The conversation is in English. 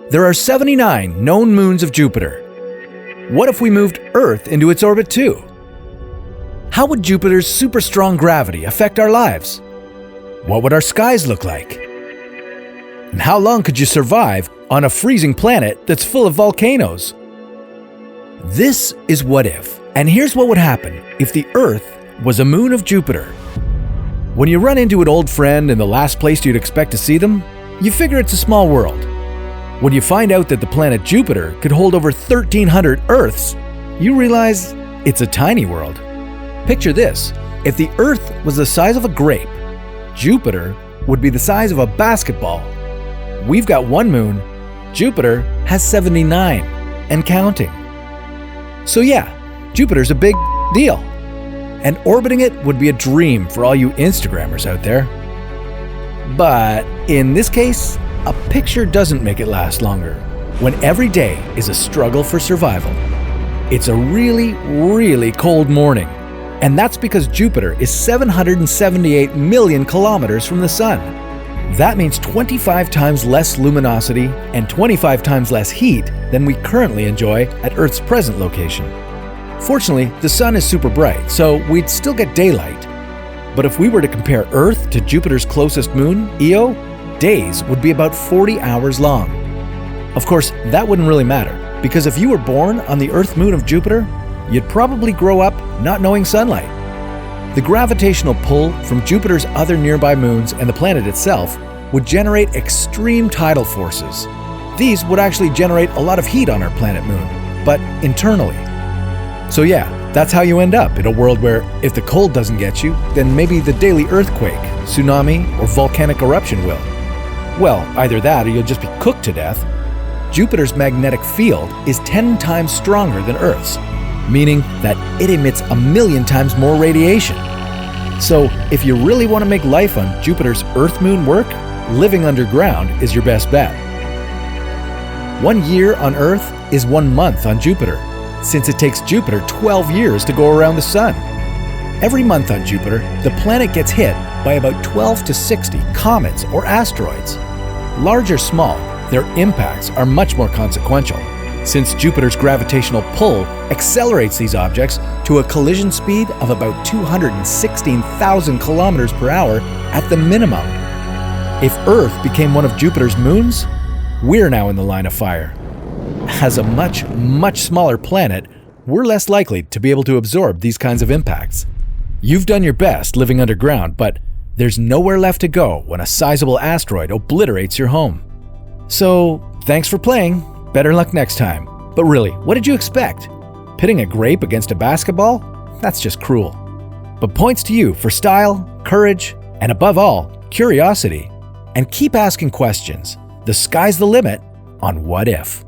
There are 79 known moons of Jupiter. What if we moved Earth into its orbit too? How would Jupiter's super strong gravity affect our lives? What would our skies look like? And how long could you survive on a freezing planet that's full of volcanoes? This is What If, and here's what would happen if the Earth was a moon of Jupiter. When you run into an old friend in the last place you'd expect to see them, you figure it's a small world. When you find out that the planet Jupiter could hold over 1,300 Earths, you realize it's a tiny world. Picture this: if the Earth was the size of a grape, Jupiter would be the size of a basketball. We've got one moon, Jupiter has 79 and counting. So yeah, Jupiter's a big deal. And orbiting it would be a dream for all you Instagrammers out there. But in this case, a picture doesn't make it last longer, when every day is a struggle for survival. It's a really, really cold morning, and that's because Jupiter is 778 million kilometers from the Sun. That means 25 times less luminosity and 25 times less heat than we currently enjoy at Earth's present location. Fortunately, the Sun is super bright, so we'd still get daylight. But if we were to compare Earth to Jupiter's closest moon, Io, days would be about 40 hours long. Of course, that wouldn't really matter, because if you were born on the Earth moon of Jupiter, you'd probably grow up not knowing sunlight. The gravitational pull from Jupiter's other nearby moons and the planet itself would generate extreme tidal forces. These would actually generate a lot of heat on our planet moon, but internally. So yeah, that's how you end up in a world where if the cold doesn't get you, then maybe the daily earthquake, tsunami, or volcanic eruption will. Well, either that or you'll just be cooked to death. Jupiter's magnetic field is 10 times stronger than Earth's, meaning that it emits 1,000,000 times more radiation. So if you really want to make life on Jupiter's Earth moon work, living underground is your best bet. 1 year on Earth is 1 month on Jupiter, since it takes Jupiter 12 years to go around the Sun. Every month on Jupiter, the planet gets hit by about 12 to 60 comets or asteroids. Large or small, their impacts are much more consequential, since Jupiter's gravitational pull accelerates these objects to a collision speed of about 216,000 kilometers per hour at the minimum. If Earth became one of Jupiter's moons, we're now in the line of fire. As a much, much smaller planet, we're less likely to be able to absorb these kinds of impacts. You've done your best living underground, but there's nowhere left to go when a sizable asteroid obliterates your home. So, thanks for playing. Better luck next time. But really, what did you expect? Pitting a grape against a basketball? That's just cruel. But points to you for style, courage, and above all, curiosity. And keep asking questions. The sky's the limit on What If.